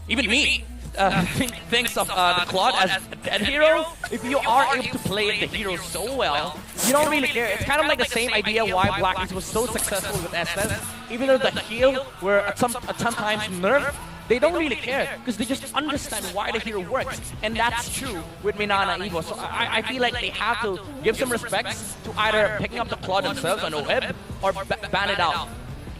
even me, thinks of the Claude as a dead hero. If you are able to play the hero so well, you don't really care. It's kind of like the same idea why Blacklist was so successful with SS. Even though the heal were at sometimes nerfed, they don't really care because they just understand why the hero works. And that's true with Minana Evos. So I feel like they have to give some respect to either picking up the Claude themselves on OEB or ban it out.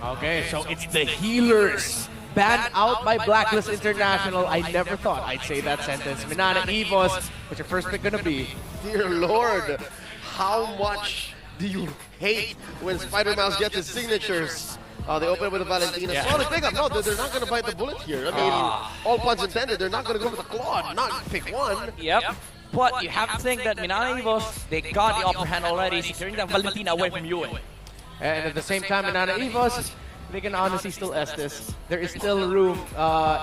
Okay, so it's the healers. Banned out by Blacklist International. I never thought I'd say that sentence. Minana Evos, what's your first pick gonna be? Dear Lord, how much do you hate when Spider-Mouse gets his signatures? They open with a Valentina. Yeah. Solid pickup. No, they're not going to bite the bullet here. I mean, all puns intended. They're not going to go for the Claude, not pick one. Yep. But you have to think that Minana Evos, they got the upper hand already, securing that Valentina away from you. And at the same time, Minana Evos, they can honestly still S this. There is still room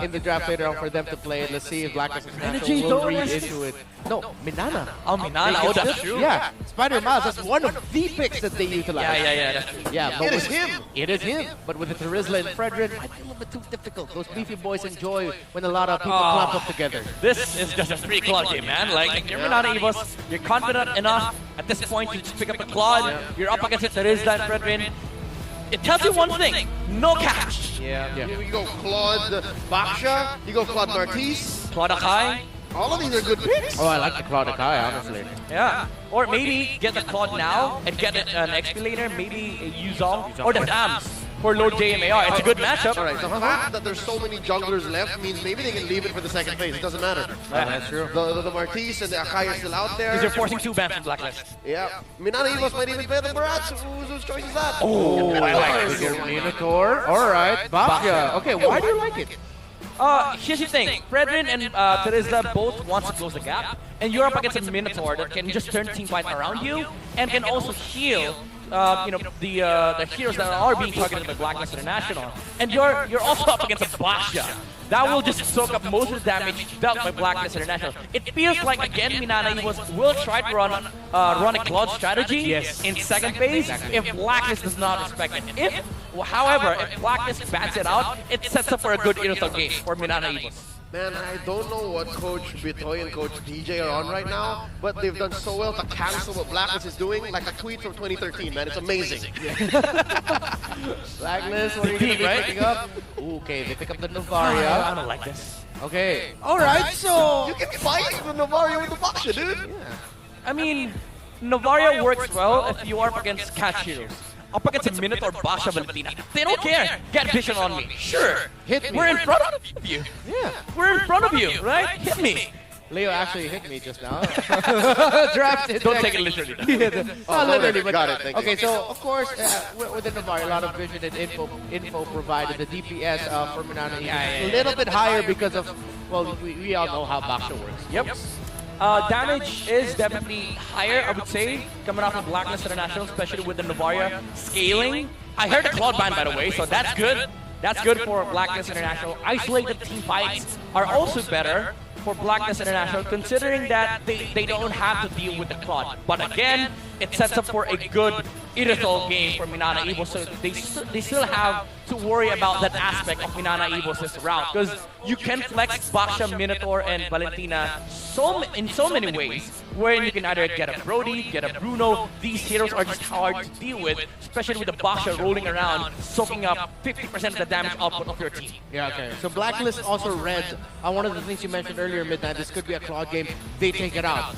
in the draft later on for them to play it. Let's see if Blacklist International will read into it. No, Minana. Oh, Minana. Oh, that's true. Yeah, Spider-Mouse, that's one of the picks that they utilize. Yeah. But It is him. It is him. But with the Terizla and Fredrin, might be a little bit too difficult. Those beefy boys enjoy when a lot of people clump up together. This is just a free Claude game, man. Like, you're Minana Evos, you're confident enough at this point to just pick up the Claude. You're up against it, Terizla and Fredrin. It tells you one thing, no catch. Yeah. You go Claude Baksha, you go Claude Martis. Claude Akai. All of these are good picks. Oh, I like the Claude Akai, honestly. Yeah. Or maybe get the Claude now and get an XP later, maybe a Yuzong or the Dams for Lord JMAR. It's a good matchup. All right, the fact that there's so many junglers left means maybe they can leave it for the second phase. It doesn't matter. That's true. The Martis and the Akai are still out there. Because you're forcing 2 bans from Blacklist. Yeah. Minana Evos might even play the Barats. Whose choice is that? Oh, I like With this. your Minotaur. Alright, Bafia. Okay, why do you like it? Here's the thing. Fredrin and Terizla both want to close the gap, and you're up against a Minotaur that can just turn team fight around you and can also heal. The heroes that are being targeted by Blacklist International, and you're also up against a Basha that will just soak up most of the damage dealt by Blacklist International. It feels like again Minana Evos will try to run a Claude strategy in second phase if Blacklist does not respect it. However, if Blacklist bats it out, it sets up for a good Irithel game for Minana Evos. Man, I don't know what Coach Bitoy and Coach DJ are on right now, but they've done so well to cancel what Blacklist is doing, like a tweet from 2013, man. It's amazing. Blacklist, what are you going to be picking up? Ooh, okay, they pick up the Novaria. I don't like this. Okay, alright, so... You can fight the Novaria with the Baksha, dude. Yeah. I mean, Novaria works well if you are up against catch heroes. Up against a Minotaur Basha Valentina. They don't care. Get vision on me. Sure. Hit me. We're in front of you. Yeah. We're in front of you, right? Hit me. Leo actually hit me just now. Drafted. Don't take it literally. Not literally, but got it. Thank you. okay. So of course, with the Novaria, a lot of vision and info provided. The DPS for Minana is a little bit higher because of we all know how Baksha works. Yep. Damage is definitely higher, I would say, coming off of Blacklist International, especially with the Novaria scaling. I heard the Claude ban, by the way, so that's good. That's good for Blacklist International. Isolated team fights are also better for Blacklist International, considering that they don't have to deal with the Claude. But again, it sets up for a good Irithel game for Minana Evos, so they still have to worry about that aspect of Minana Evos' route, because you can flex Baksha, Minotaur, and Valentina in so many ways, wherein you can either get a Brody, get a Bruno. These heroes are just hard to deal with, especially with the Baksha rolling around, soaking up 50% of the damage output of your team. Yeah, okay. So Blacklist also read on one of the things you mentioned earlier, Midnight. This could be a Claude game. They take it out.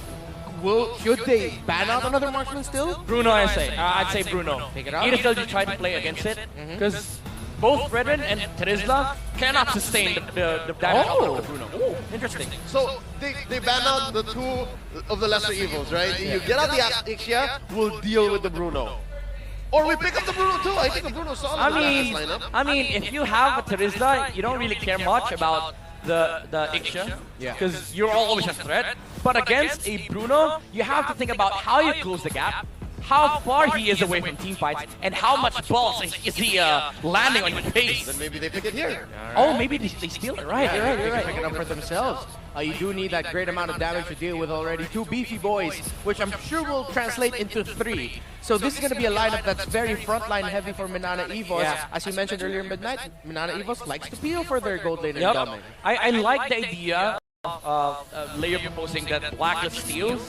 Should they ban out another marksman still? Bruno, I'd say Bruno. Take it out. Irithel, you try to play against it, because both Fredrin and Terizla cannot sustain the damage output of Bruno. Oh, interesting. So they ban out the two of the lesser evils, right? You get out the Ixia, we'll deal with the Bruno. Or we pick up the Bruno too. I think the Bruno's solid in the lineup. I mean, if you have a Terizla, you don't really care much about the Ixia, because you're always a threat. But against a Bruno, you have to think about how you close the gap. how far he is away from team fights and how much balls is he landing on your face. Then maybe they pick it here. Oh, maybe they steal it. Right, you're right, you're They can right. pick it up for themselves. You do need that great amount of damage to deal with already. 2 beefy boys, which I'm sure will translate into 3. So this is going to be a lineup that's very frontline heavy for Minana Evos. Yeah. As you mentioned earlier in Midnight, Minana Evos likes to peel for their gold lane and Yep. dumbing. I like the idea of Layer proposing that Blacklist steals.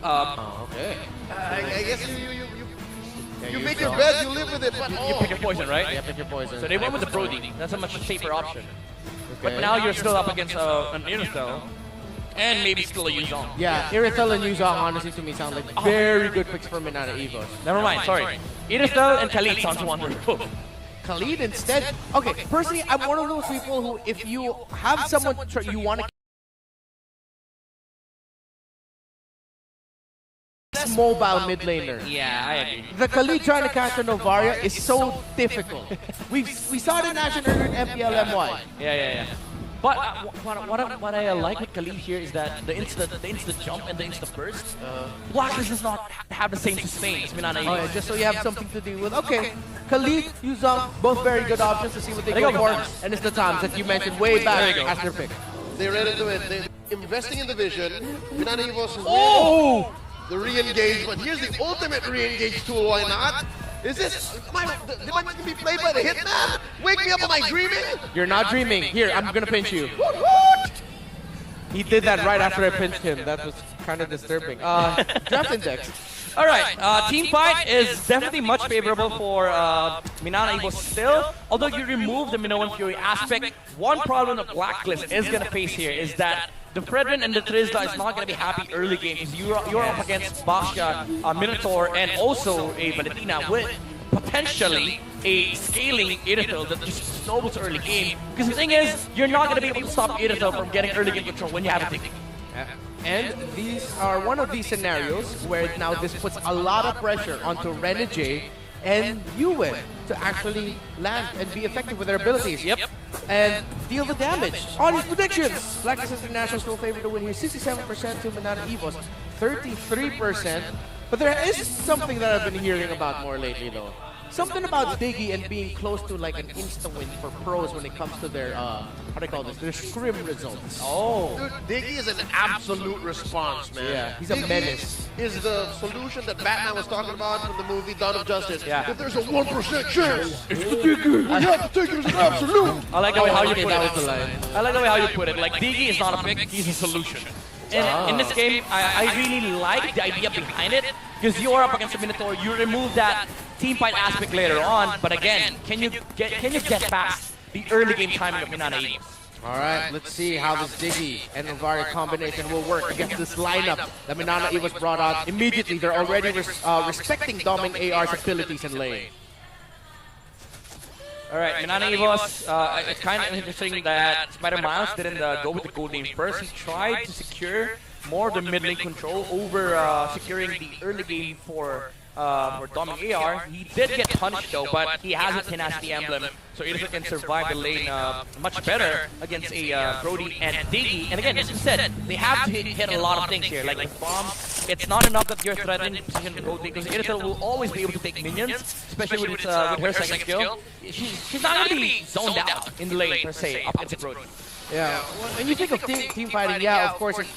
Okay. I guess you make saw. your bed, you live with it, but You pick your poison, right? Yeah, pick your poison. So they went with the Brody. That's a much safer option. But Okay. now you're still up against an Irithel and maybe still a Yuzong. Yeah, Irithel and Yuzong honestly to me sound like very good picks for Minana Evos. Never mind, sorry. Irithel and Khalid sounds wonderful. Khalid instead. Okay, personally, I'm one of those people who, if you have someone you want to mobile mid laner. Yeah, I agree. The Khalid trying to counter Novaria is so difficult. We saw it in National earlier in MPLMY. Yeah. But what I like with Khalid here is that the insta jump and the insta burst, Blacklist does not have the same sustain as Minana Oh yeah, Evos. just so you have something to deal with. Okay, Khalid, Yuzong, both very good options to see what they go for. And it's the times that you mentioned way back as their pick. they read into it. They're investing in the vision. Minana Evos is the re-engage, but here's the ultimate re-engage tool, why not? Is this, am I going to be played by the Hitman? Wake me up, am I dreaming? You're not dreaming. Here, I'm gonna pinch you. What? He did that right after I pinched him. That was kind of disturbing. Draft index. All right, team fight is definitely much favorable for Minana Evos still. Although you remove the Minoan Fury aspect, one problem that Blacklist is going to face here is that the Fredrin and the Trizla is not going to be happy early game because you're up against Basha, Minotaur, and also a Valentina with potentially a scaling Irithel that just snowballs early game. Because the thing is, you're not going to be able to stop Irithel from getting early game control when you have a tick. And these are one of these scenarios where now this puts a lot of pressure onto Renegade and Yuen to actually land and be effective with their abilities. Yep. And deal the damage. On his predictions, Blacklist International still favored to win here. 67% to Minana Evos, 33%. But there is something that I've been hearing about more lately though. Something about Diggy and being close to like an insta-win for pros when it comes to their, how do they call this, their scrim results. Oh. Dude, Diggy is an absolute response, man. Yeah, he's a Diggy menace. Is the solution that Batman was talking about from the movie Dawn of Justice. Yeah. If there's a 1% chance, it's the Diggy. We have to take it as an absolute. I like the way how you put that was the it. line. I like the way how you put it. Like, Diggy is not a pick, he's a solution. And in this game, I really like the idea behind it, because you are up against a Minotaur, you remove that team fight aspect later on, but again, can you get past the early game timing of Minana Evos? Alright, let's see how this Diggy and Novaria combination will work against this lineup that Minana Evos brought out immediately. They're already respecting Doming AR's abilities in lane. Alright, Minana Evos, it's kind of interesting that Spider Miles didn't go with the gold lane first. He tried to secure more of the mid lane control over securing the early game for Doming AR. He did get punished though, but he has a tenacity emblem, so Irithel can survive the lane much better against a Brody and Diggy. And again, as you said, they have to hit a lot of things here, like with bombs. It's not enough that you're threatening the position of gold lane, because Irithel will always be able to take minions, especially with her second skill. She's not going to be zoned out in the lane per se, up against Brody. Yeah, when you think of team fighting, yeah, of course, it's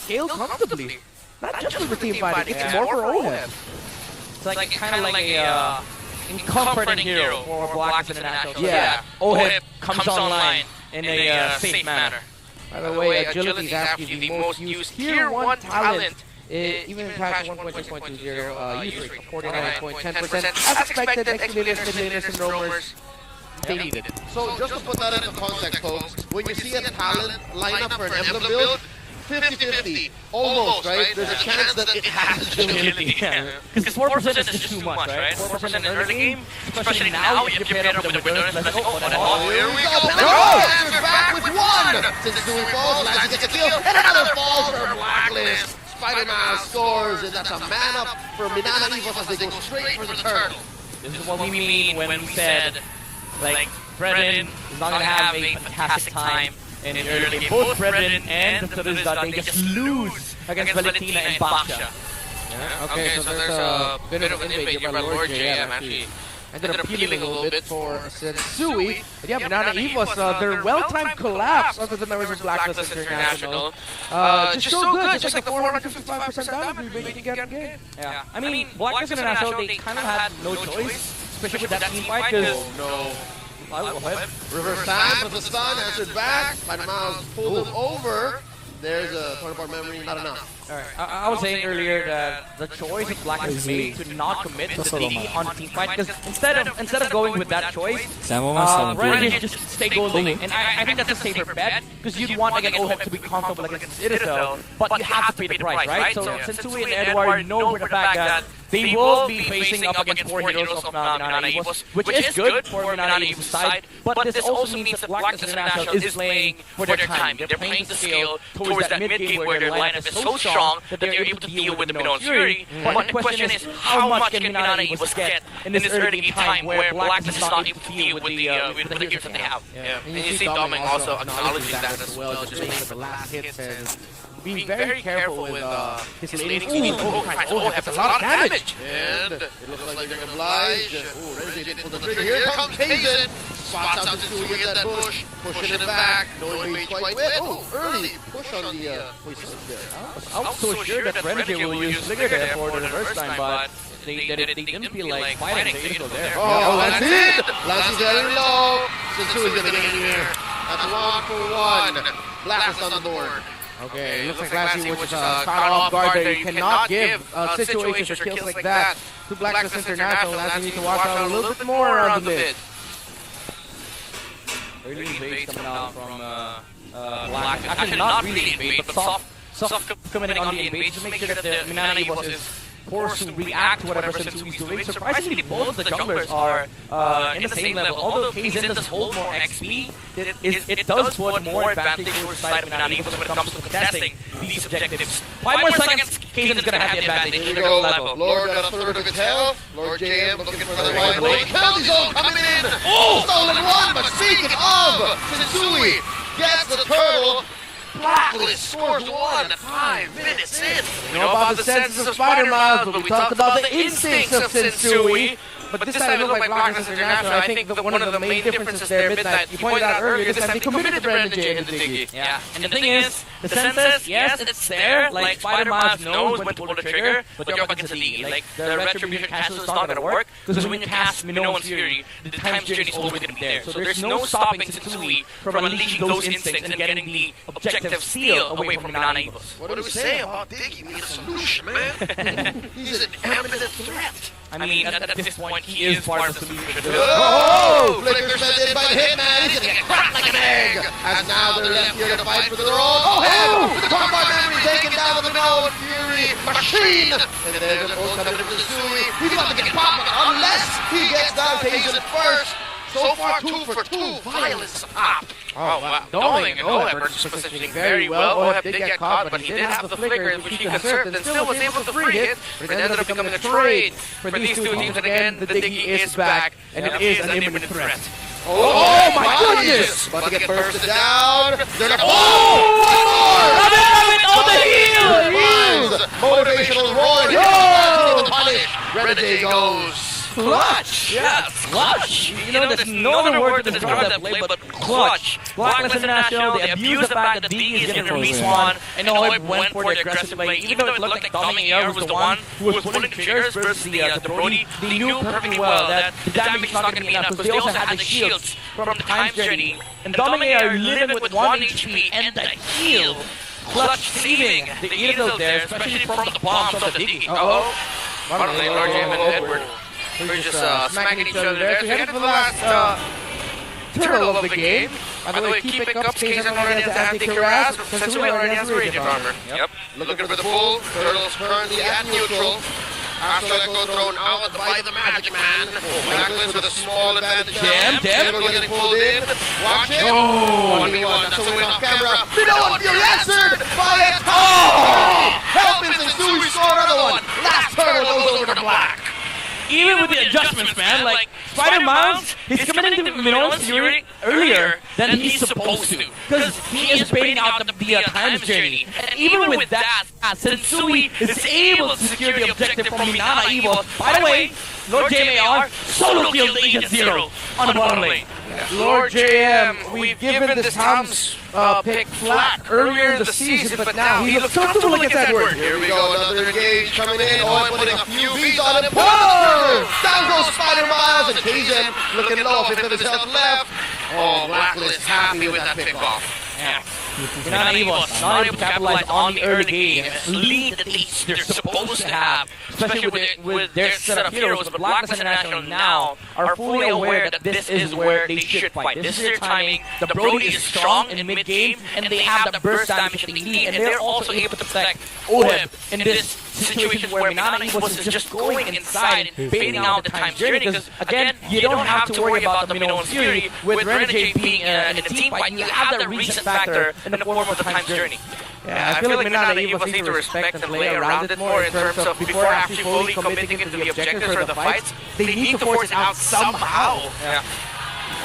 scaled comfortably. Not just for the team fighting, it's more for Ohem. It's like kind of like a comforting hero for Blacklist International. So Yeah. Oheb comes online in a safe manner. By the way, agility is actually the most used tier 1 talent. Even in patch 1.6.20, use rate of 49.10%. As expected, ex-laners, mid-laners, and roamers, they need it. So just to put that into context, folks, when you see a talent lineup for an emblem build, 50-50, almost, right? There's a chance that it has agility. Because 4% is just too much, right? 4% in early game, especially now if you pair it up with the winners, like, oh, what the hell? Oh, here we go. Penetrator is back with one. Since Dewey falls, Lassie gets a kill, and another falls for Blacklist. Spider-Man scores, and that's a man up for Minana Evos as they go straight for the turn. This is what we mean when we said, like, Fredrin is not going to have a fantastic time in the early game. Both Fredrin and the Trizla, they just lose against Valentina and Basha. Yeah. Okay, so there's a bit of an invade here by Lord JM actually. Ended up healing a little bit for Sensui. But yeah, Minana Evos, their well-timed collapse under the members of Blacklist International. Just so good, just like the 455% damage rebate you can get in game. Yeah, I mean, Blacklist International, they kind of had no choice, especially with that team fight, because... Oh no. Reverse time with the stun, answered back. Spider-Man pulled him over. There's a Turnip memory, not enough. Alright, I was saying earlier that the choice of Blacklist made to not commit to the DD on team fight, because instead of going with that choice, Renegade just stay golding, and I think that's a safer bet, because you'd want like an OHEP to be comfortable against Citadel, but you have to pay the price, right? So Sensui and Edward know for the fact that they will be facing up against 4 heroes of Minana Evos, which is good for Minana Evos' side, but this also means that Blacklist International is playing for their time. They're playing to scale towards that mid-game where their lineup is so strong that they're able to deal with the Minona Fury. But the question is, how much can Minana Evos get in this early game time where Blacklist is not able to deal with the heroes that they have? Yeah. And you see Doming also acknowledging that as well, just making the last hits and being very careful with his laning speed. Oh, that's a lot of damage! And it looks like they're obliged. Oh, Renegade didn't pull the trigger. Here comes Kaizen. Spots out Sensui in that bush. Pushing it back. No invade quite with. Oh, early push on the poison there. I was so sure that Renegade will use Flicker there for the reverse time, but they didn't feel like fighting. They didn't go there. Oh, that's it! Lancey's very low. Sensui's gonna get in here. That's 1 for 1. Blacklist on the board. Okay, looks like Lancey was caught off guard there. You cannot give situations or kills like that to Blacklist International. Lancey needs to watch out a little bit more around the mid. Early invades coming out from Blacklist. Actually, not really invade, but soft committing on the invade to make sure that the Minana Evos is forced to react to whatever Sensui's doing. Surprisingly, both of the junglers are in the same level. Although Kaizen does hold more XP, it does put more advantage towards the side of Minana Evos when it comes to contesting these objectives. 5 more seconds, Kaizen is going to have the advantage. Here we go, level. Lord got a third of his health. Lord JM looking for the right blade. Penalty zone coming in. Oh, stolen one, but speaking of, Sensui gets the turtle. Blacklist scores 1 5 minutes in. We know about the senses of Spider-Man, but we talked about the instincts of Sensui. But this time it looked like Blacklist International. I think that one of the main differences there, Midnight, you pointed out earlier, this time they committed to Renegade and the Diggy. Yeah, and the thing is, the senses, yes, it's there. Like, Spider-Man knows when to pull the trigger, but you're up against the Diggy. Like, the Retribution cancel is not going to work, because when you cast Minoan's Fury, the time's journey is always going to be there. So there's no stopping Sensui from unleashing those instincts and getting the objective steal away from Minana Evos. What do we say about Diggy? We need a solution, man. He's an eminent threat. I mean, at this point, he is part of the solution. Oh! Flicker sent in by the Hitman. He's gonna get cracked like an egg. As now they're left here to fight for their own. Oh, hell! The combat memory taken down with the Minoan Fury machine. And there's an old coming to Sensui. He's about to get popped unless he gets down Kaizen first. So far, 2 for 2. Violence up. Oh, wow. Doming and OHEP are just positioning very well. OHEP did get caught, but he did have the flickers, which he conserved, and still was able to free hit. But it ended up becoming a trade for these two teams. And again, the Diggy is back, and it is an imminent threat. Oh my goodness! About to get bursted down. They're not. Oh! One more! Love it! Oh, the heal! Motivational roar. Yo! Punish. Renegade goes. Clutch! Yeah, clutch! You know, there's no other word to describe that play but clutch. Blacklist International, they abuse the fact that D is getting respawn, and OHEP went for the aggressive play. Even though it looked like Doming AR was the one who was pulling triggers versus the Brody, they knew perfectly well that the damage is not going to be enough, because they also had the shields from the Time's Journey. And Doming AR living with 1 HP and the heal. Clutch saving the Eagle there, especially from the bombs of the Diggy. Uh-oh. One lane, Lord Jam and Edward. We're just smacking each other there. So heading for the last turtle of the game. By the way, keep pickups. Kaizen already has anti-harass. Sensui already has radiant armor. Yep. Looking for the pull. Turtle's currently at neutral. After Echo thrown out by the Magic Man. Blacklist with a small advantage. Damn. Turtle getting pulled in. Watch it. Oh, 1v1. That's a win off camera. Minoan Fury answered by it. Oh! Help him, Sensui score another one. Last turtle goes over to black. even with the adjustments, man, like Spider Miles, he's coming into Minana's Fury earlier than he's supposed to, because he is baiting out the times journey. And even with that, Sensui is able to secure the objective from Minana Evos. By the way, Lord JMAR solo kills the Agent Zero on the bottom lane. Lord JM, we've given this Tom's pick flat earlier in the season, but now he looks comfortable against Edward. Here we go, another engage coming in. Oh, putting a few V's on him. Whoa! Down goes Spider Miles, and Kaizen looking low, 50 of his health left. Oh, Blacklist happy with that pick-off. Yeah. Minana Evos not able to capitalize on the early game lead that they're supposed to have, especially with their set of heroes. But Blacklist International now are fully aware that this is where they should fight. This is their timing. The Brody is strong in mid-game, and they have the burst damage that they need, and they're also able to protect Oheb in this situation where Minana Evos is just going inside and baiting out the time journey. Because again, you don't have to worry about the Minona Fury with Renegade being in a team fight. You have that reset factor in the form of the time journey. Yeah, I feel like Minana Evos need to respect and play around it more in terms of before actually fully committing into the objectives or the fights, they need to force it out somehow. Yeah.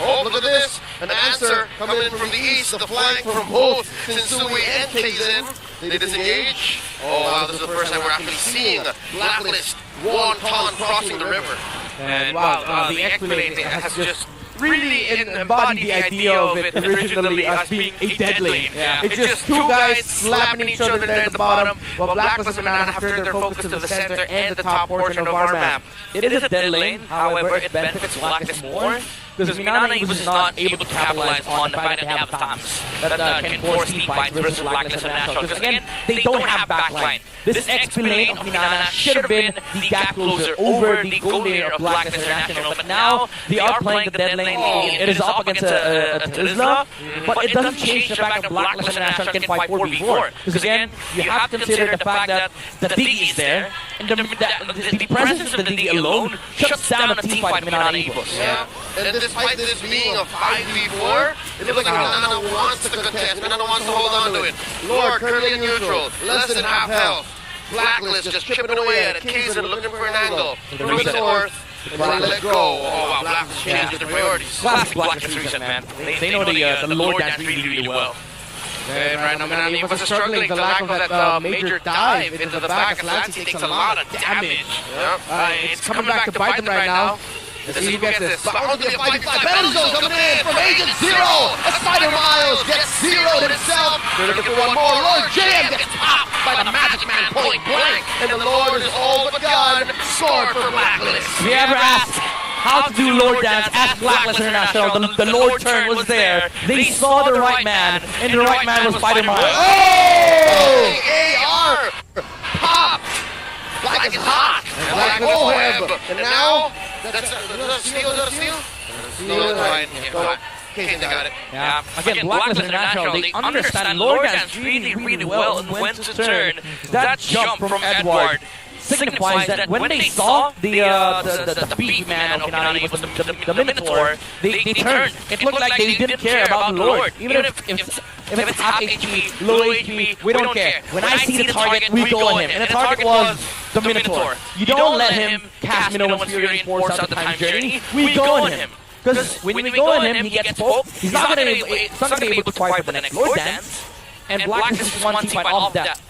Oh, look at this! An answer coming in from the east, the flank from both Sensui and Kaizen. They disengage. Oh wow, this is the first time we're actually seeing Blacklist Wonton crossing the river. And wow, the Explanate has just really embodied the idea of it originally as being a dead lane. Yeah. It's just two guys slapping each other there at the bottom, while Blacklist and Minana have turned their focus to the center and the top portion of our map. It is a dead lane, however, it benefits Blacklist more, because Minana was not able to capitalize on the fact that they have times that can force team fights versus Blacklist International. Because again, they don't have backline. This XP lane of Minana should have been the gap closer over the gold laner of Blacklist International, but now they are playing the dead lane. It is up against a Tesla, but it doesn't change the fact that Blacklist International can fight 4v4. Because again, you have to consider the fact that the Diggy is there, and the presence of the Diggy alone shuts down a team fight of Minana Evos. Yeah. And despite this being a 5v4, it looks like Minana wants to contest. Minana wants to hold on to it. Lord currently in neutral, less than half health. Blacklist just chipping away at it. Kaizen looking for an angle. From the north. Let go. Oh wow, Blacklist changed their priorities. Classic Blacklist reset, man. They know the Lord dance really well. And right now, Minana Evos is struggling. The lack of that major dive into the back of Lancy takes a lot of damage. It's coming back to bite them right now. Let's see who gets this. But onto the 5v5 battle zone coming in from Agent Zero. A Spider Miles gets zeroed himself. They're looking for one more. Lord JM gets popped by the Magic Man point blank. And the Lord is all but gone. Scored for Blacklist. If you ever asked how to do Lord Dance, ask Blacklist International. The Lord turn was there. They saw the right man, and the right man was Spider Miles. Oh! AR! Pop! Black is hot! And Black Oheb! And now, that's a steal, is that a steal? No, that's fine. Yeah, Kaizen got it. Yeah. Again, Blacklist International, they understand Lord Dance really well and when to turn. That jump from Edward signifies that when they saw the big man of Minana Evos, the Minotaur, they turned. It looked like they didn't care about the Lord. Even if it's half HP, low HP, we don't care. When I see the target, we go on him. And the target was the Minotaur. You don't let him cast Minotaur's Fury and force out the time journey. We go on him. Because when we go on him, he gets poked. He's not going to be able to fight for the next Lord Dance. And Blacklist is one team fight off that.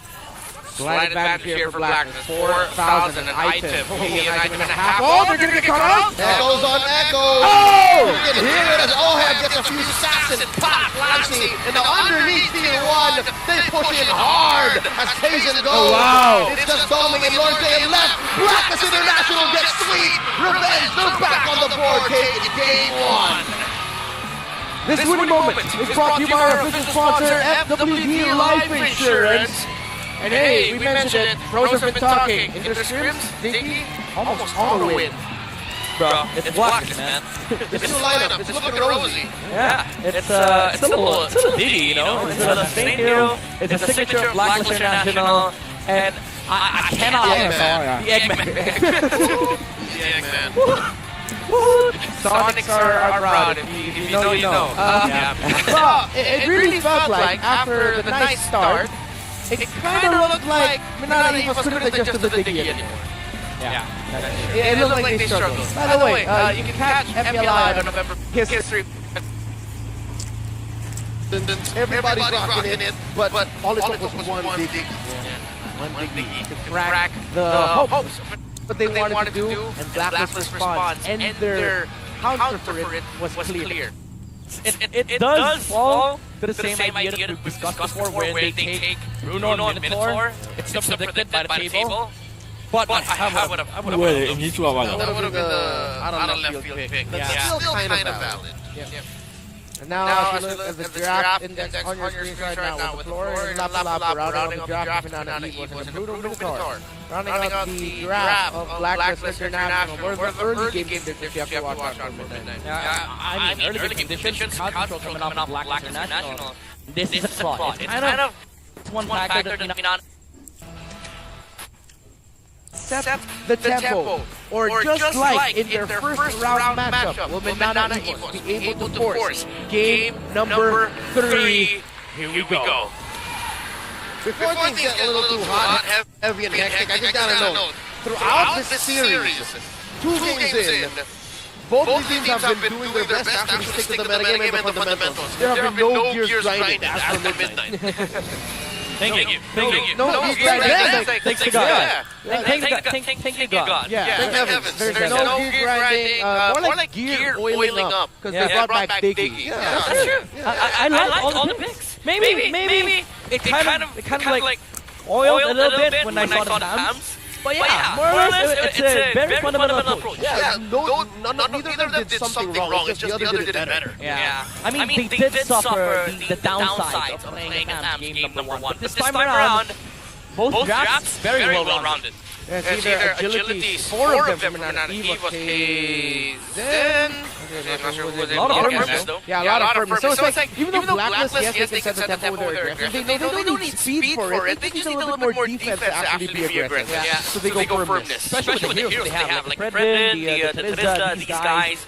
Slight advantage here for Blacklist. 4,000 an item. Okay, an item and a half. Oh, they're gonna get caught out! Echoes on Echo! Oh! You can hear it as Oheb gets a few sacks and pop Lancy. And now underneath tier 1, they push in hard as Kaizen goes. Oh, wow. It's just Doming and Lord JM left. Blacklist International gets sweet. Revenge, they're back on the board. Taking game 1. This winning moment is brought to you by our official sponsor, FWD Life Insurance. And hey, we mentioned it, pros have been talking. In the scrims, Diggy almost on a win. Bro, it's Blacklist, man. This new lineup is looking rosy. Yeah, it's a little Diggy, you know? It's a sustained hero, it's a signature of Blacklist International, and I cannot... The Eggman. The Eggman. Sonics are proud. If you know, you know. Well, it really felt like after the nice start, it kind of looked like Minana Evos couldn't adjust to the Diggy anymore. It looks like they struggled. By the way, you can catch FPLI on November history. Everybody's rocking it, but all it took was one big One big to crack the hopes. What they wanted to do, and Blacklist response, and their counter for it was clear. It does fall to the same idea that we discussed before, where they take Bruno and Minotaur. It's still predicted by the table. But I would have. That would have been the out of left field pick. That's still kind of valid. And now, as you look at the draft index on your screen right now, with the floor and Lapa rounding up the draft of Minana, Evos, and Bruno Minotaur. Rounding out the draft of Blacklist International. One of the early game conditions you have to watch out for midnight. I mean, early game conditions, control coming off of Blacklist International. This is a flaw. It's kind of one factor that Minana set the tempo, or just like in their first round matchup, will Minana Evos be able to force game number 3? Here we go. Before things get a little too hot, heavy and hectic, I just gotta know, throughout this series, 2 games in, both these teams have been doing their best to actually stick to the metagame and the fundamentals. There have been no gears grinded after midnight. Thank you. No, Thanks to God. Thank you, God. Yeah, thank heavens. There's no gear grinding, more like gear oiling up, because they brought back Diggy. That's true. I like all the picks. Maybe it kind of like oiled a little bit when I saw the Tams. But yeah, more or less, it's a very fundamental approach. Yeah, neither of them did something wrong. It's just the other did it better. Yeah. I mean, they did suffer the downsides of playing Tams game number 1. But this time around, both drafts very well-rounded. It's either agility, 4 of them from Minana, Evos, Zen. A lot of firmness, though. Yeah, a lot of firmness. So it's like, even though Blacklist, yes, they can set the tempo with their aggression, they don't need speed for it. They just need a little bit more defense to actually be aggressive. Yeah. So they go firmness. Especially with the heroes they have, like Brendan, the Theresa, these guys.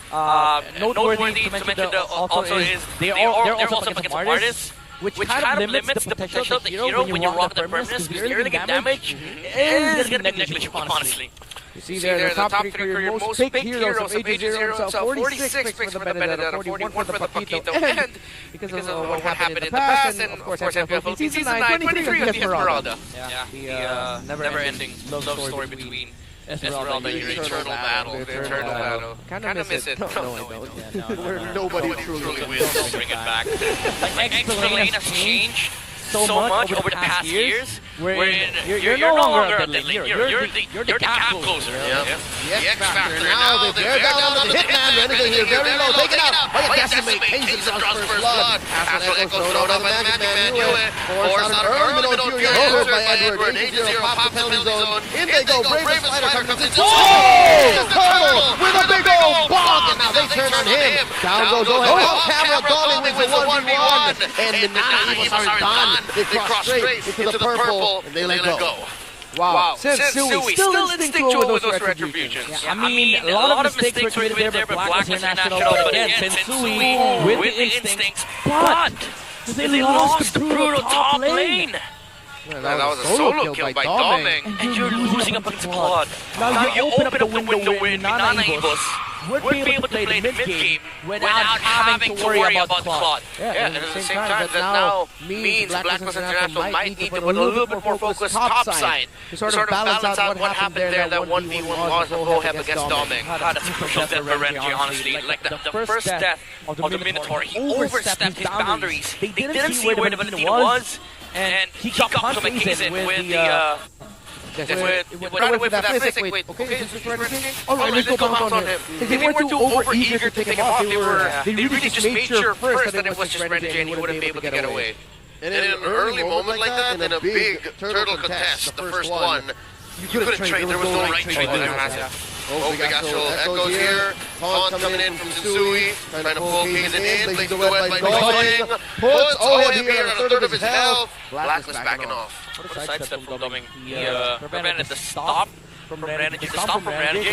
Noteworthy to mention also is they're also against artists, which kind of limits the potential of the hero when you rock the firmness, because the early game damage is going to be negligible, honestly. You see there, the top 3 career most picked heroes of Ages 0 himself, 46 picks for the Benedetta, 41 for the Paquito, and because of what happened in the past, and of course FPL Season 9, 23 of the Esmeralda. Yeah, the never-ending love story between Esmeralda and your eternal battle. Kind of miss it. No, I don't. Where nobody truly wins. Don't bring it back. Like, X-Lane has changed so much over the past years, wherein you're no longer a mid lane, you're the gap closer. The X-Factor. Now they're down on the Hitman, Renegade here, very low, take it out. Oh, yeah, Decimate, Hazen draws first blood. Astral Echoes thrown out by the Magic Man, knew it. Force out of Ermino, Fury answered by Edward. Ages 0 pop the penalty zone. In they go, Bravest Fighter comes in. Oh! Turtle with a big old bonk, and now they turn on him. Down goes Owen. Oh, Camera Darling wins a 1v1. And Minana Evos are done. They cross straight into the purple, and they let go. Wow. Sensui still instinctual with those retributions. Yeah, I mean, a lot of mistakes were committed there by Blacklist International, but again, Sensui with the instincts, but they lost the brutal top lane. Well, that was a solo kill by Doming. And you're losing up against Claude. Now you open up the window where Minana Evos would be able to play the mid-game without having to worry about Claude. Yeah, and at the same time, that now means Blacklist International might need to put a little bit more focus topside to sort of balance out what happened there, that 1v1 was a go ahead against Doming. God, that's a crucial death for Renji, honestly. Like the first death of the Minotaur, he overstepped his boundaries. They didn't see where the Minotaur was, and he got pumped Hazen with the... Right away for that physics. Wait, okay, is this ready? Alright, let's go bounce on him. They weren't too over-eager to take him off. They really just made sure first that it was just Renji and he wouldn't be able to get away. And in an early moment like that, in a big turtle contest, the first one, you couldn't trade. There was no right trade there. Oh, we got Echoes here. Taunt coming in from Sensui, trying to pull Hazen in. Plays the web by Doming. Puts Ohead here at a third of his health. Blacklist backing off. What a sidestep from Doming. He prevented the stop from Renji.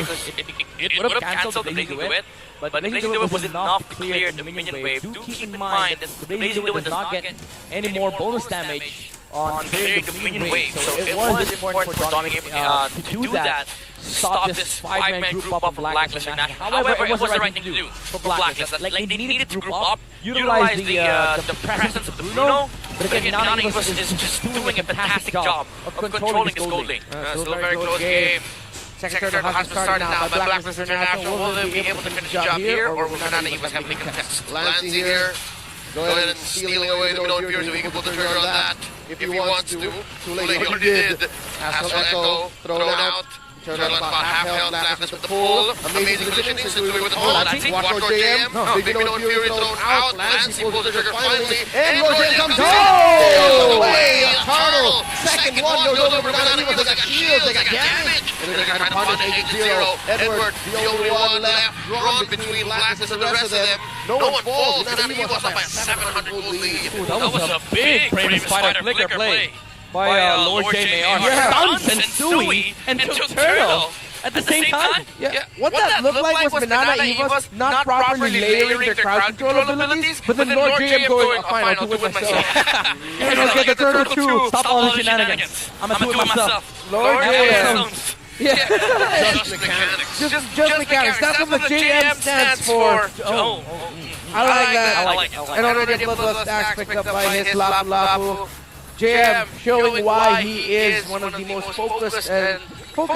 It would have cancelled the Blazing Duet, but the Blazing Duet was enough to clear the minion wave. Do keep in mind that the Blazing Duet does not get any more bonus damage on clearing the green wave. So it was important for Dominic to do that. Stop this 5-man group up of Blacklist International. However, it was the right thing to do for Blacklist. Like, they needed to group up, utilize the presence of Bruno, but again, Minana is just doing a fantastic job of controlling this gold lane. Still a very close game. Second turtle has to start now, but Blacklist International will they be able to finish the job here, or will Minana Evos have to contest? Lancy here. Go ahead and stealing away the Minona Fury to be able to trigger on that if he wants to. Too late, he already did. Astral Echo, throw it out. Turtle about half health, Blacklist with the pull. Amazing positioning, since we with the pull. Lancy, watch Lord JM. Big Minona Fury thrown out. Lancy pulls the trigger finally. And Lord JM comes in. Sails away. Turtle. Second one goes over for Minana Evos. They got shields, they got damage. And then they're trying to punish Agent Zero. Edward, the only one left. Drawn between Blacklist and the rest of them. No one falls. Minana Evos up by 700 gold lead. That was a big Brave Spider flicker play by Lord J. Mayar. Stuns and Sui and took Turtle at the same time. Yeah. What that looked like was Minana Evos not properly layering their crowd control abilities, but then Lord JM going, fine, I'll do it myself. And I'll get the Turtle too. Stop all the shenanigans. I'm gonna do it myself. Lord JM. Yeah. Just mechanics. Just mechanics. That's what the JM stands for. Oh. I like that. I like it. And already a bloodlust axe picked up by his Lapu Lapu. JM showing why he is one of the most focused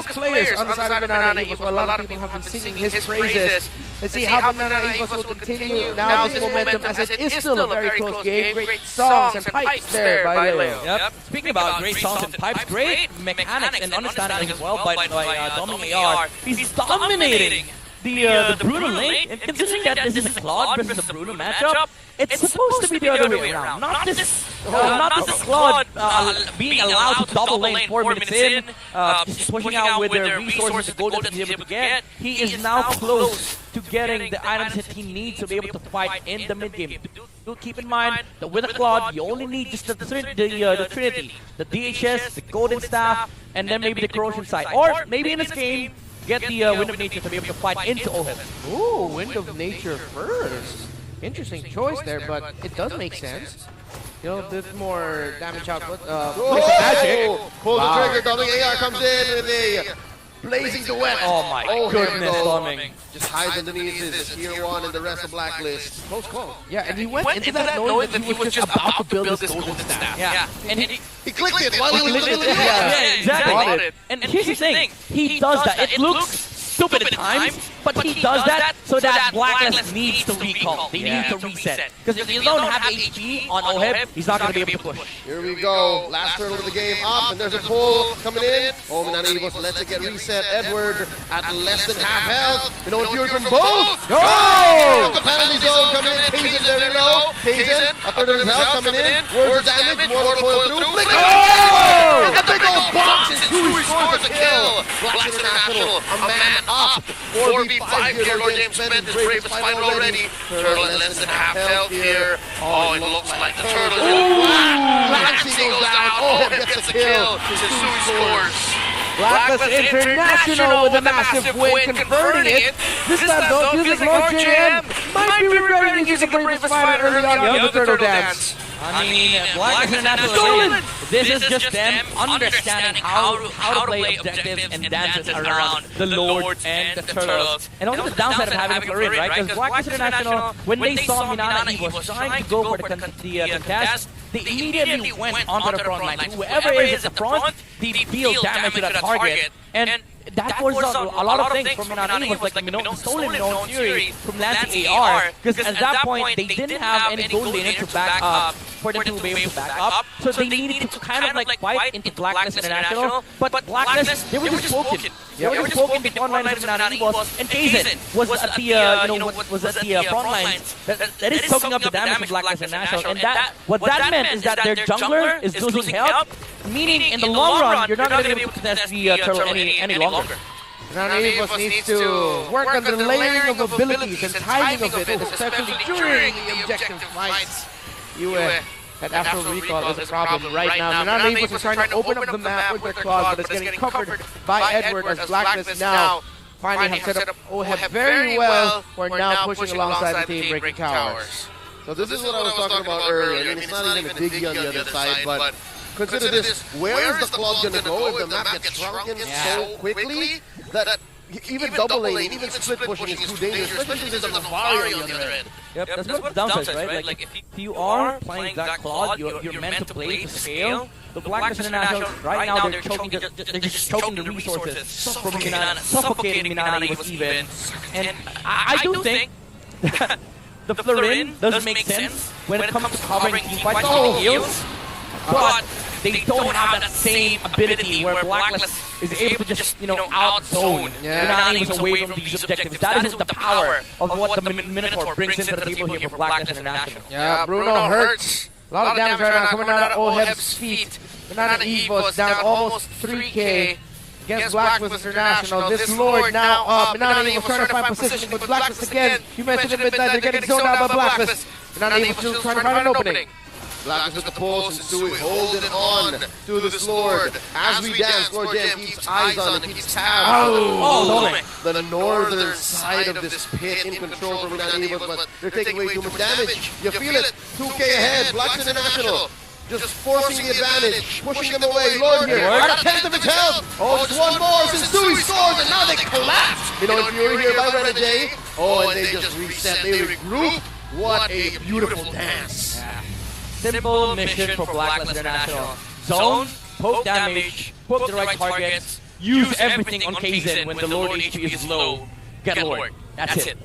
players on the side of Minana Evos. Well, a lot of people have been singing his praises. Let's see how Minana Evos will continue now this momentum, as it is still a very close game. Great songs and pipes there by Leo. Yep. Speaking about great songs and pipes, great mechanics and understanding as well by Dominic AR. He's dominating the Bruno lane, and considering that this is a Claude versus a Bruno matchup, it's supposed to be the other way around. Not this Claude being allowed to double lane 4 minutes in, just pushing out with the resources the Golden is able to get. He is now close to getting the items that he needs to be able to fight in the mid game. Do keep in mind that with a Claude, you only need just the Trinity, the DHS, the Golden Staff, and then maybe the Corrosion side. Or maybe in this game, get the Wind of Nature to be able to fight into OHIP. Ooh, Wind of Nature first. Interesting choice there, but it does make sense. You know, there's more damage output. Magic. Pull the trigger, Dominic AR comes in with a blazing duet. Oh my goodness, Dominic. Just hides underneath his Tier 1 and the rest of Blacklist. Close call. Yeah, and he went into that knowing that he was just about to build this Golden Staff. Yeah, and he clicked it while he was looking at the Yeah, exactly. And here's the thing, he does that. It looks stupid at times, but he does that so that Blacklist needs to recall. They need to reset. Because if you don't have HP on OHIP, he's not going to be able to push. Here we go. Last turtle of the game up, and there's a pull coming in. Oh, Minana Evos lets it get reset. Edward at less than half health. You know, Fury from both. Go! The penalty zone coming in. Kaizen there we go. Kaizen, a third of his health coming in. Words of damage, more coil through. Flick! Oh! A big old box, and Sui scores a kill. Black International, a man up. 4v5 here. Lord James spent his bravest fight already. Turtle at less than half health here. Oh, it looks like the Turtle. Lancy goes down. Oh, gets a kill. Sui scores. Blacklist International with a massive win, converting it. This time, though, feels like Lord JM might be regretting using the bravest fight early on in the Turtle Dance. I mean, Blacklist International, this is just them understanding how to play objectives and dances around the Lords and the Turtles. And also the downside of having a Flurry, right? Because Blacklist International, when they saw Minana Evos trying to go for the contest, they immediately went onto the front line. Whoever is at the front, they deal damage to that target. And that forces a lot of things from Minana Evos, like the stolen Minona Fury from Lancy AR. Because at that point, they didn't have any gold laner to back up, for them to be able to back up. So they needed to kind of like fight into Blacklist International. But Blacklist, they were just spoken. They were just spoken the front lines of Minana Evos. And Kaizen was at the front lines. That is soaking up the damage from Blacklist International. And what that meant is that their jungler is losing health. Meaning, in the long run, you're not going to be able to contest the turtle any longer. Minana Evos needs to work on the layering of abilities and timing of it, especially during the objective fights. And after recall is a problem right now. Minana Evos is trying to open up the map with their claws, but it's getting covered by Edward as Blacklist now finally have set up OHIP very well. We're now pushing alongside the team, breaking towers. So this is what I was talking about earlier. I mean, it's not even a biggie on the other side, but consider this, where is the Claude gonna go if the map gets shrunken so quickly that even double lane, even split pushing is too dangerous, especially if there's a Navari on the other end. Yep, that's what the downside, right? Like, if you are playing that Claude, you're meant to play to scale. The Blacklist International, right now, they're just choking the resources from Minana, suffocating Minana Evos even. And I do think the Florin does make sense when it comes to covering team fights on heals, but they don't have that same ability where Blacklist is able to just, out-zone Minana Evos away from these objectives. That is the power of what the Minotaur brings into the table here for Blacklist International. Yeah, Bruno hurts. A lot of damage right now coming out of Oheb's feet. Minana Evos down almost 3k against Blacklist International. This Lord now up. Minana Evos trying to find position, but Blacklist again. You mentioned it midnight, they're getting zoned out by Blacklist. Minana Evos still trying to find an opening. Blacklist with the pulse, and Stewie holding on to this Lord. As we dance, Lord Jam keeps eyes on it, keeps tabs. The northern side of this pit in control for Minana Evos, but they're taking way too much damage. You feel it, 2k ahead, Blacklist International. Just forcing the advantage, pushing them away. Lord here, at a tenth of his health. Oh, just one more since Stewie scores, and now they collapse. In Fury here by Renegade. Oh, and they just reset, they regroup. What a beautiful dance. Simple mission for Blacklist International. Zone, poke damage, poke the right targets, use everything on Kaizen when the Lord HP is low. Get Lord. That's it.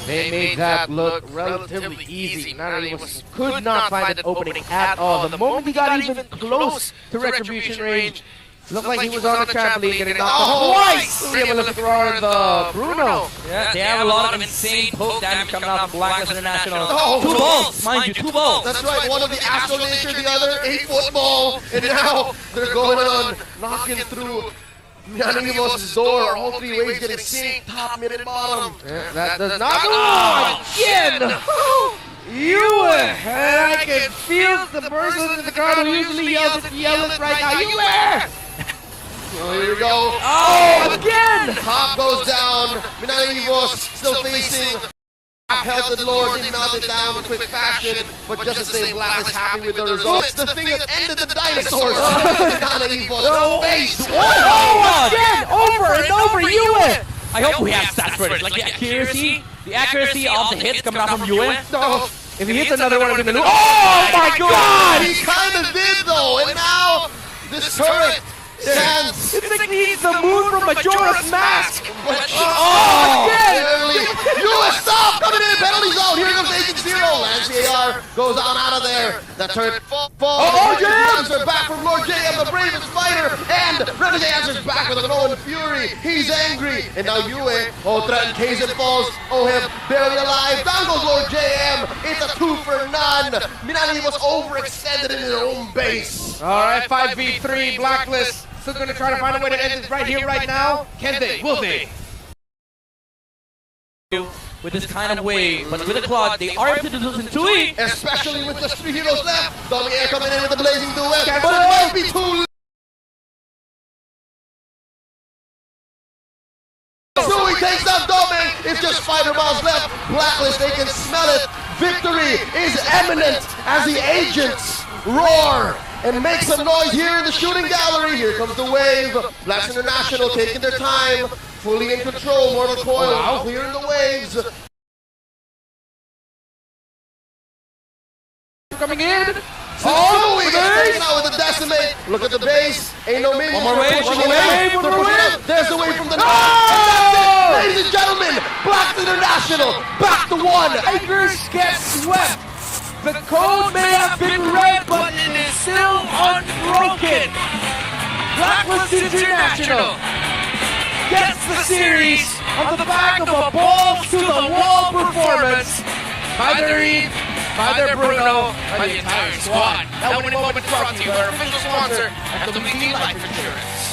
They made that look relatively easy. Minana Evos could not find an opening at all. The moment he got even close to retribution range, looked like he was on a trampoline getting knocked off twice! We have a look at the Bruno. Yeah, they have a lot of insane poke damage coming out from Blacklist International. 2 balls, mind you, 2 balls. That's right, one of the Astro Nature, the other 8-foot ball, and now they're going on, knocking through Minana Evos' door, all 3 ways getting synced, top, mid, and bottom. That does not again! And I can feel the person in the crowd who usually yells it right now. Oh, here we go. Oh, again! Top goes down. Minana Evos still facing half-health Lord. Did not it down in quick fashion, but just the same, Black is happy with the results. The thing that ended the dinosaurs. Minana Evos. No face. Oh, again! Over and over, Yue! I hope we have stats for this. Like the accuracy of the hits coming out from Yue. No. If he hits another one, I'm gonna lose. Oh my God! He kind of did though, and now this turret stands. It's like he needs the moon from Majora's Mask. Again! US stop coming in, penalties out. Here comes Agent Zero. Lance AR goes on out of there. That turret falls. Answer back from Lord JM, the bravest fighter, and Renegade answers back with an Owen Fury. He's angry, and now Yue. Threatened Kaizen falls. Oheb barely alive. Down goes Lord JM. It's a 2 for none. Minana was overextended in their own base. All right, 5v3 Blacklist. Still going to try to find a way to end this right here, right now. Can they? Will they? With this kind of wave, but with a Claude, they are able to do this in 2E. Especially with just 3 heroes left. Dummy Air coming in with the blazing duet, but it might be too late. Stewie takes down Dummy. It's just 5 miles left. Blacklist, they can smell it. Victory is imminent as the agents roar and make some noise here in the shooting gallery. Here comes the wave. Blacklist International taking their time. Fully in control, Mortal Coil clearing the waves. Coming in. Stewie gets taken out with a decimate. Look at the base. Ain't no minions. One more wave. There's the wave from the north. And that's it. Ladies and gentlemen, Blacklist International back to 1. Tigers get swept. The code may have been read, but it is still unbroken. Blacklist International gets the series on the back of a balls-to-the-wall performance by their Reed, by their Bruno, by the entire squad. That winning moment brought to you by our official sponsor, FWD Life Insurance.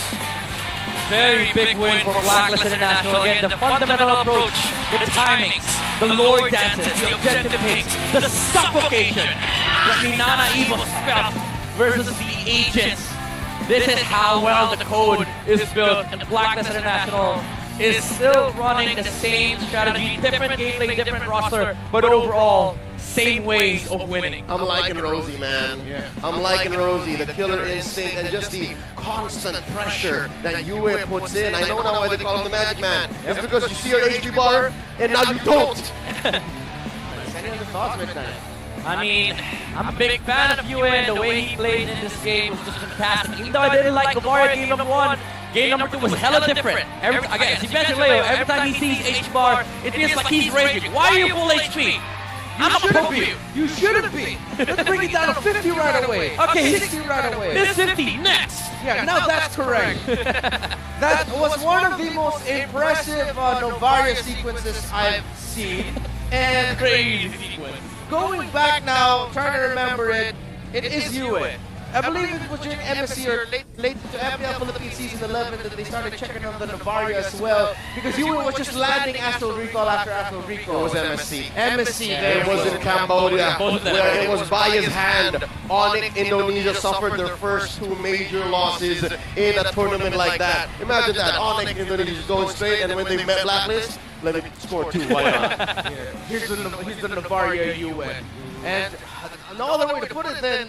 Very big win for Blacklist International. Again, the fundamental approach, the timings, the lore dances, the objective picks, the suffocation that Minana Evos felt versus the agents. This is how well the code is built, and Blacklist International is still running the same strategy, different gameplay, different roster, but overall, same ways of winning. I'm liking Rosie, man. I'm liking Rosie, the killer instinct, and just the constant pressure that Yue puts in. I know now why they call him the Magic Man. It's because you see your HP bar, and now you don't. Any other thoughts, Midnight? I mean, I'm a big fan of Yue, and the way he played in this game was just fantastic. Even though I didn't like Novaria game number 1, game number 2 was hella different. Again, as you mentioned, Leo, every time he sees HP bar, it feels like he's raging. Why are you full HP? I'm a pro you. You shouldn't be. Let's bring it down to 50 right away. Okay, 60 right away. This 50 next. Yeah, now that's correct. That was one of the most impressive Novaria sequences I've seen. And Crazy sequence. going back now, trying to remember it, it is Yue. I believe it was during MSC or late to FPL Philippines Season 11 that they started checking on the Novaria as well, because Yue was just landing Astral Recall after Astral Recall. It was MSC. MSC, It was in Cambodia, where it was by his hand. Onyx Indonesia suffered their first 2 major losses in a tournament like that. Imagine that, Onyx Indonesia just going straight, and when they met Blacklist, let me score 2, why not? Here's the Novaria Yue. And no other way to put it than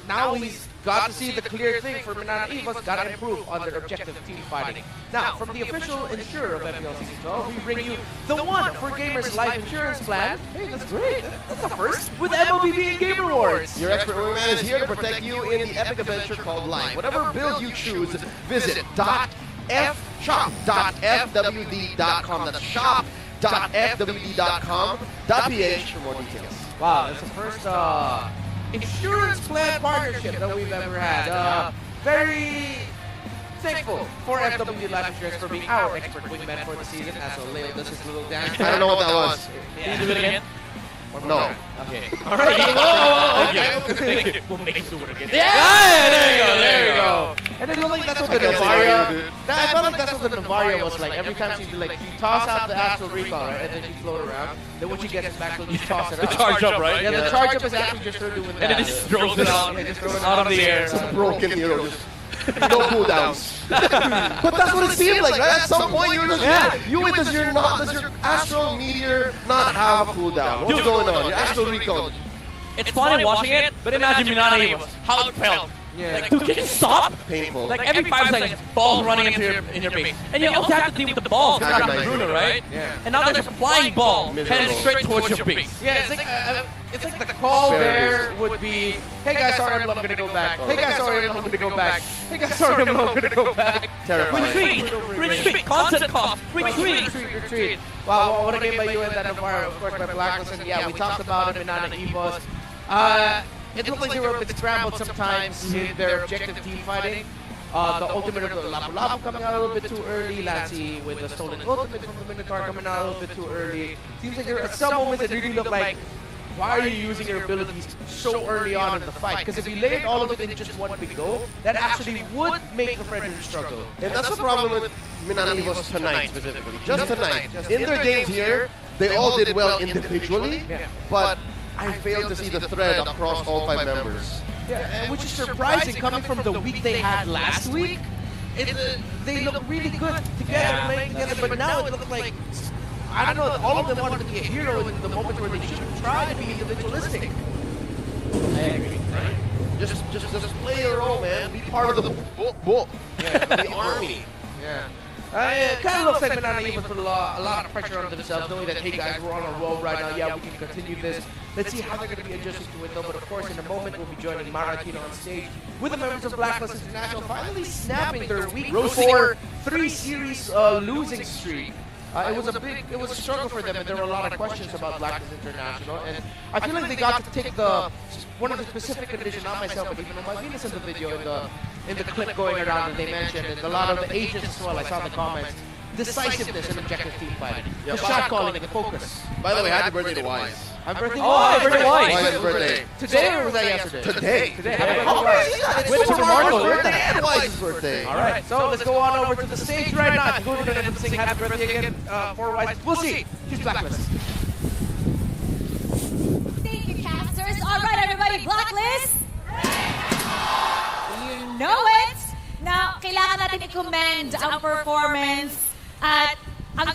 now he's got to see the clear thing for Minana Evos, got to improve on their objective team fighting. Now, from the official insurer of FPL Season 12, we bring you the one for gamers life insurance plan. Hey, that's great. That's the first with MLBB and Game Rewards. Your expert wingman is here to protect you in the epic adventure called life. Whatever build you choose, visit shop.fwd.com. That's shop.fwd.com.ph for more details. Wow, that's the first insurance plan partnership that we've ever had. Very thankful for FWD Life Insurance for being our expert wingman for the season. As Leo does his little dance. I don't know what that was. Can you do it again? No. Okay. All right. Okay. We'll make it do it again. Yeah, there you go. And then like that's what the Novaria. I felt like that's what the Novaria was like. Every time she toss out the Astral Recall, right, and then she float around. Then when she gets it back, she'll just toss it The out. charge up, right? Yeah, the charge up is actually just her doing that. And it just throws it out, Yeah, just throw it out of the air. Some broken hero. Just no cooldowns. But that's what it seemed like, right? At some point, you're just, does your Astral Meteor not have a cooldown? What's going on? Your Astral Recall. It's funny watching it, but imagine Minana Evos. How it felt. Yeah. Like, dude, can you stop? Painful. Like every 5 seconds, balls running into your face. And you also have to deal with the balls coming out of the Bruno, right? Yeah. And now there's a flying ball heading straight towards your face. Yeah, it's like the call there would be, hey guys, sorry, I'm gonna go back. Hey guys, sorry, I'm gonna go back. Hey guys, sorry, I'm gonna go back. Terrifying. Retreat, content cost, retreat. Wow, what a game by you and that Novaria, of course, by Blacklist. And yeah, we talked about it, Minana Evos. It looked like they were a bit scrambled sometimes in their objective team fighting. The ultimate of the Lapu Lapu coming out a little bit too early. Lancy with the stolen ultimate from the Minotaur coming out a little bit too early. Seems like there are some moments that really look like, why are you using your abilities so early on in the fight? Because if you laid all of it in just one big go, that actually would make the Predator struggle. And that's the problem with Minana Evos tonight specifically. Just tonight. In their games here, they all did well individually, but I failed to see the thread across all 5 members. Yeah, which is surprising coming from the week they had last week. They look really good together, playing together, but now it looks like, I don't know, all of them wanted to be a hero in the moment where they should try to be individualistic. I agree. Right? Just play your role, man. Be part of the the army. Yeah. It kind of looks like Minana Evos put a lot of pressure on themselves, knowing that, hey guys, we're on a roll right now. Yeah, we can continue this. Let's see how they're going to be adjusting to it, though. But of course, in a moment, we'll be joining Maratino on stage with the members of Blacklist International finally snapping their week 4 3-series losing streak. It was a struggle for them, and there were a lot of questions about Blacklist International. And I feel like they got to take one of the specific conditions, not myself, but even my Venus in the video in the clip going around that they mentioned, and a lot of the agents as well. I saw the comments. Decisiveness and objective team fighting. The shot calling and the focus. By the way, happy birthday to Wise. Happy birthday, Happy birthday, Wise. Wise's birthday. Today or was that yesterday? Today. Today. It's Marco's birthday and Wise's birthday. All right, so let's go on over to the stage right now. If you're going to sing happy birthday again for Wise, we'll see. Here's Blacklist. Thank you, casters. All right, everybody, Blacklist. You know it. Now, kailangan natin i-commend ang performance at ang